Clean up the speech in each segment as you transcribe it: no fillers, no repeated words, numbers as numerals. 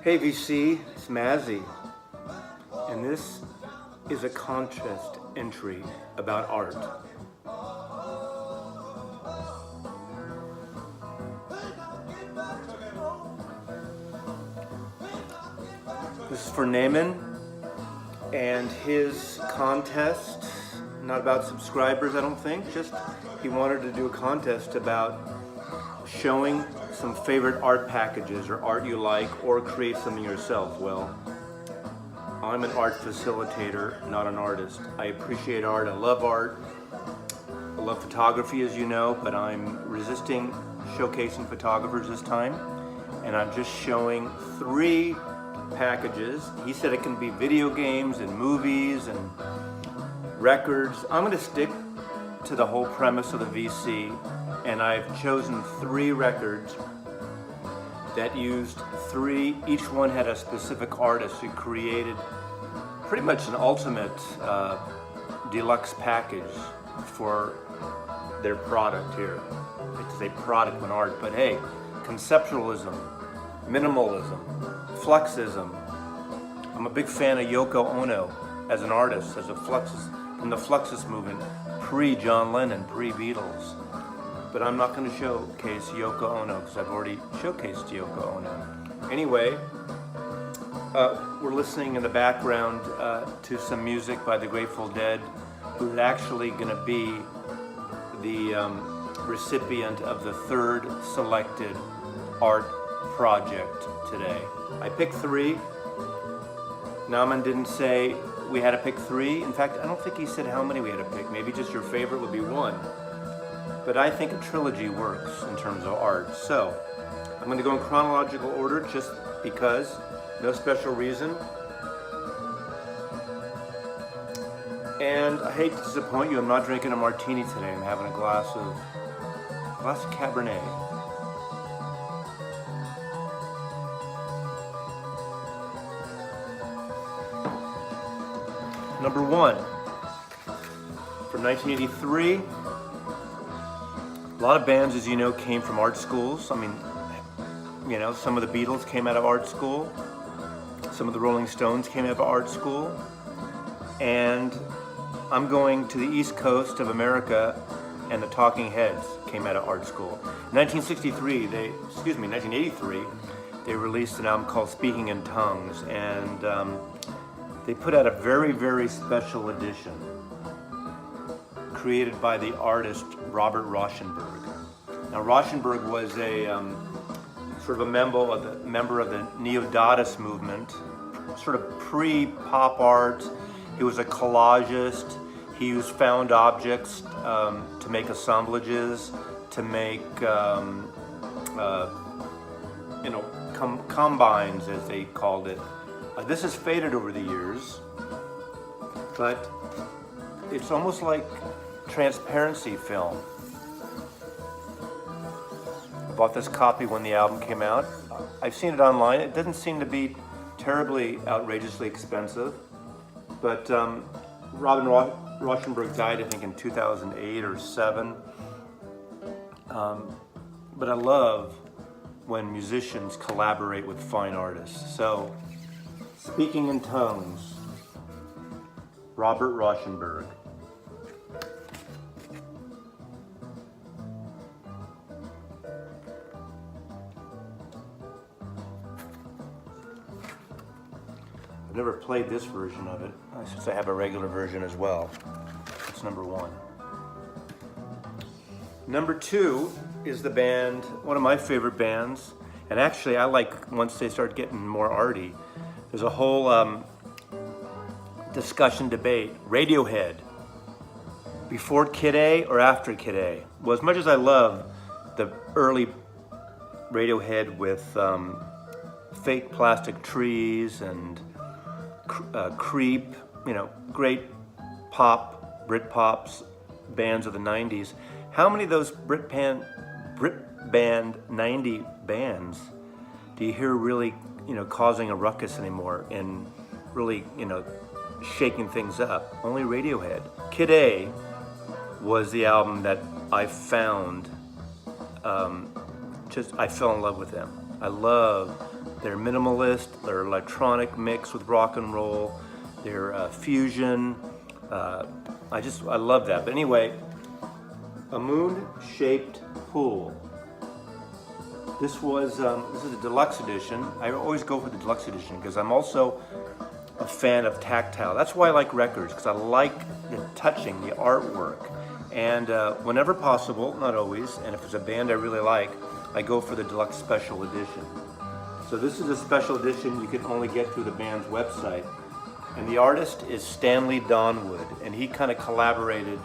Hey VC, it's Mazzy, and this is a contest entry about art. This is for Naaman and his contest, not about subscribers I don't think, just he wanted to do a contest about showing some favorite art packages or art you like, or create something yourself. Well, I'm an art facilitator, not an artist. I appreciate art, I love art, I love photography as you know, but I'm resisting showcasing photographers this time, and I'm just showing 3 packages. He said it can be video games and movies and records. I'm going to stick to the whole premise of the VC, and I've chosen 3 records that used each one had a specific artist who created pretty much an ultimate deluxe package for their product here. It's a product and art, but hey, conceptualism, minimalism, fluxism. I'm a big fan of Yoko Ono as an artist, as a Fluxus, from the Fluxus movement, pre-John Lennon, pre-Beatles. But I'm not going to showcase Yoko Ono because I've already showcased Yoko Ono. Anyway, we're listening in the background to some music by the Grateful Dead, who's actually going to be the recipient of the 3rd selected art project today. I picked 3. Naaman didn't say we had to pick 3. In fact, I don't think he said how many we had to pick. Maybe just your favorite would be 1. But I think a trilogy works in terms of art. So I'm going to go in chronological order just because, no special reason. And I hate to disappoint you, I'm not drinking a martini today. I'm having a glass of Cabernet. Number 1, from 1983. A lot of bands, as you know, came from art schools. I mean, you know, some of the Beatles came out of art school. Some of the Rolling Stones came out of art school. And I'm going to the East Coast of America, and the Talking Heads came out of art school. In 1983, they released an album called Speaking in Tongues, and they put out a very, very special edition created by the artist Robert Rauschenberg. Now, Rauschenberg was a sort of a member of the Neo-Dadaist movement, sort of pre-pop art. He was a collagist. He used found objects to make assemblages, to make combines, as they called it. This has faded over the years, but it's almost like transparency film. I bought this copy when the album came out. I've seen it online. It doesn't seem to be terribly outrageously expensive, but Robin Rauschenberg died, I think, in 2008 or 7. But I love when musicians collaborate with fine artists. So, Speaking in Tongues, Robert Rauschenberg. I've never played this version of it, since I have a regular version as well. That's number 1. Number 2 is the band, one of my favorite bands, and actually I like once they start getting more arty. There's a whole discussion debate. Radiohead, before Kid A or after Kid A? Well, as much as I love the early Radiohead with fake plastic trees and Creep, you know, great pop, Britpops bands of the 90s. How many of those Brit band 90 bands do you hear really, you know, causing a ruckus anymore and really, you know, shaking things up? Only Radiohead. Kid A was the album that I found, I fell in love with them. I love They're minimalist, they're electronic mixed with rock and roll, they're fusion. I love that. But anyway, a moon-shaped pool. This is a deluxe edition. I always go for the deluxe edition because I'm also a fan of tactile. That's why I like records, because I like the touching, the artwork. And whenever possible, not always, and if it's a band I really like, I go for the deluxe special edition. So this is a special edition you can only get through the band's website. And the artist is Stanley Donwood, and he kind of collaborated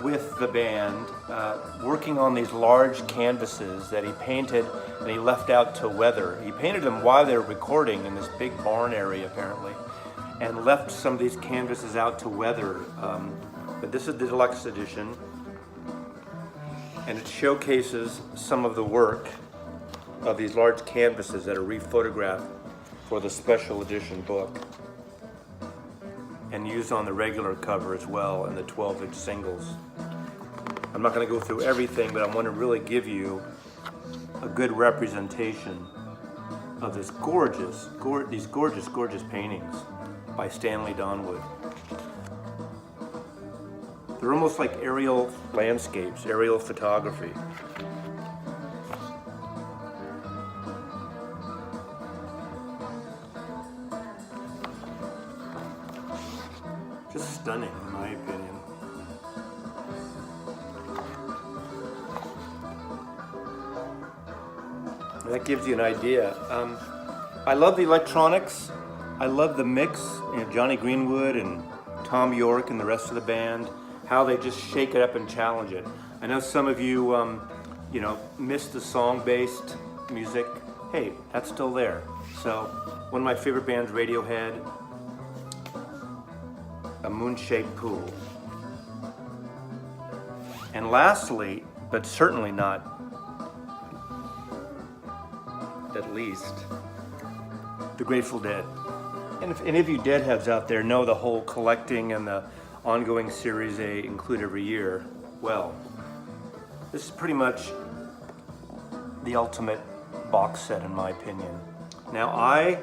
with the band, working on these large canvases that he painted and he left out to weather. He painted them while they were recording in this big barn area apparently, and left some of these canvases out to weather. But this is the deluxe edition, and it showcases some of the work of these large canvases that are rephotographed for the special edition book and used on the regular cover as well, and the 12-inch singles. I'm not going to go through everything, but I want to really give you a good representation of this gorgeous paintings by Stanley Donwood. They're almost like aerial landscapes, aerial photography. Just stunning, in my opinion. That gives you an idea. I love the electronics. I love the mix. Johnny Greenwood and Tom York and the rest of the band, how they just shake it up and challenge it. I know some of you, miss the song-based music. Hey, that's still there. So, one of my favorite bands, Radiohead, a moon-shaped pool. And lastly, but certainly not at least, the Grateful Dead. And if any of you Deadheads out there know the whole collecting and the ongoing series they include every year, well, this is pretty much the ultimate box set in my opinion. Now, I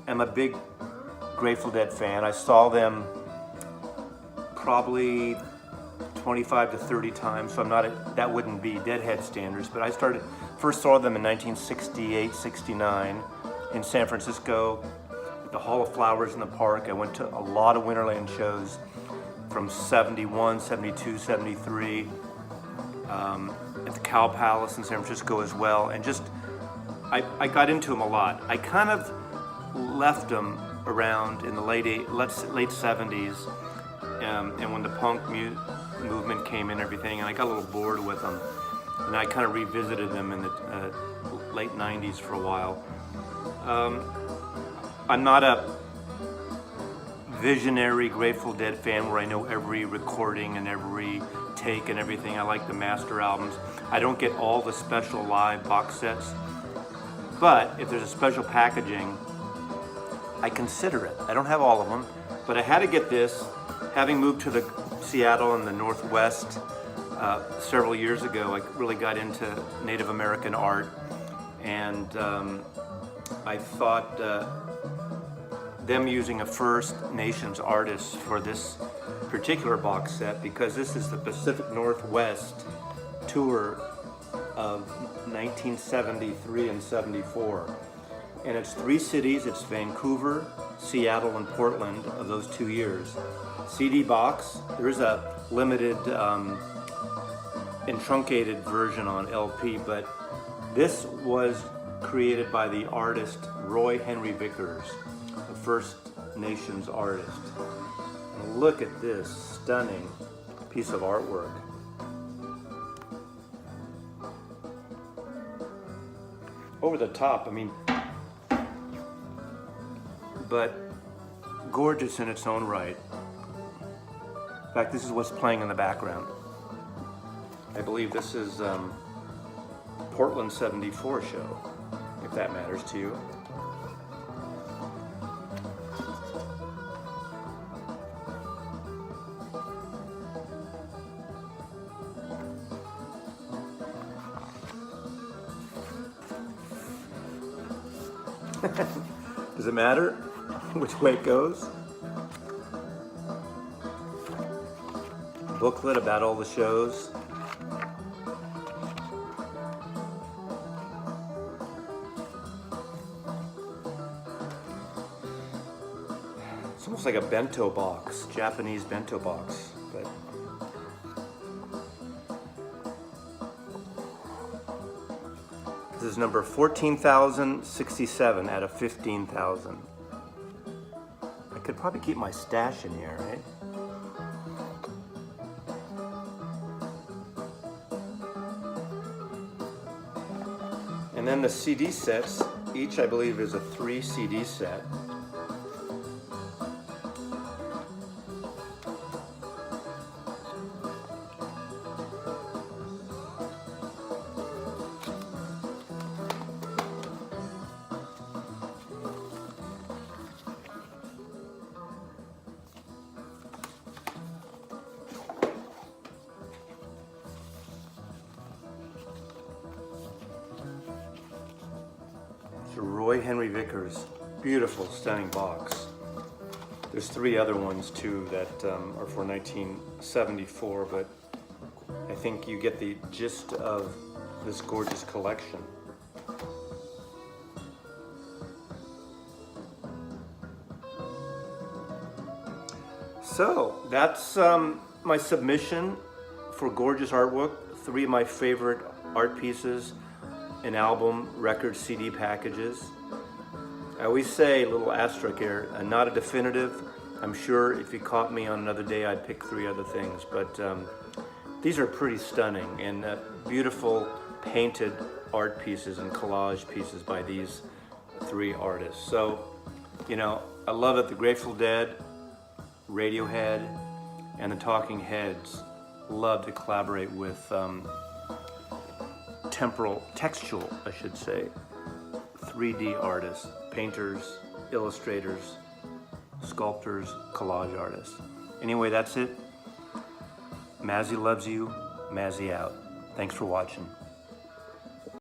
am a big Grateful Dead fan. I saw them probably 25 to 30 times, so that wouldn't be Deadhead standards, but I first saw them in 1968, 69 in San Francisco at the Hall of Flowers in the Park. I went to a lot of Winterland shows from 71, 72, 73, at the Cow Palace in San Francisco as well, and just, I got into them a lot. I kind of left them around in the late 70s, and when the punk movement came in and everything, and I got a little bored with them, and I kind of revisited them in the late 90s for a while. I'm not a visionary Grateful Dead fan where I know every recording and every take and everything. I like the master albums. I don't get all the special live box sets, but if there's a special packaging, I consider it. I don't have all of them, but I had to get this. Having moved to Seattle in the Northwest several years ago, I really got into Native American art, and I thought them using a First Nations artist for this particular box set, because this is the Pacific Northwest tour of 1973 and 74. And it's 3 cities, it's Vancouver, Seattle, and Portland of those 2 years. CD box, there is a limited truncated version on LP, but this was created by the artist Roy Henry Vickers, a First Nations artist. And look at this stunning piece of artwork. Over the top, I mean, but gorgeous in its own right. In fact, this is what's playing in the background. I believe this is Portland 74 show, if that matters to you. Does it matter which way it goes? Booklet about all the shows. It's almost like a bento box, Japanese bento box, but this is number 14,067 out of 15,000. I could probably keep my stash in here, right? And then the CD sets, each I believe is a 3 CD set. It's a Roy Henry Vickers, beautiful, stunning box. There's 3 other ones too that are for 1974, but I think you get the gist of this gorgeous collection. So that's my submission for gorgeous artwork. 3 of my favorite art pieces in album, record, CD packages. I always say, a little asterisk here, not a definitive. I'm sure if you caught me on another day, I'd pick 3 other things, but these are pretty stunning and beautiful painted art pieces and collage pieces by these 3 artists. So, you know, I love it. The Grateful Dead, Radiohead, and the Talking Heads love to collaborate with textual, I should say, 3D artists, painters, illustrators, sculptors, collage artists. Anyway, that's it. Mazzy loves you. Mazzy out. Thanks for watching.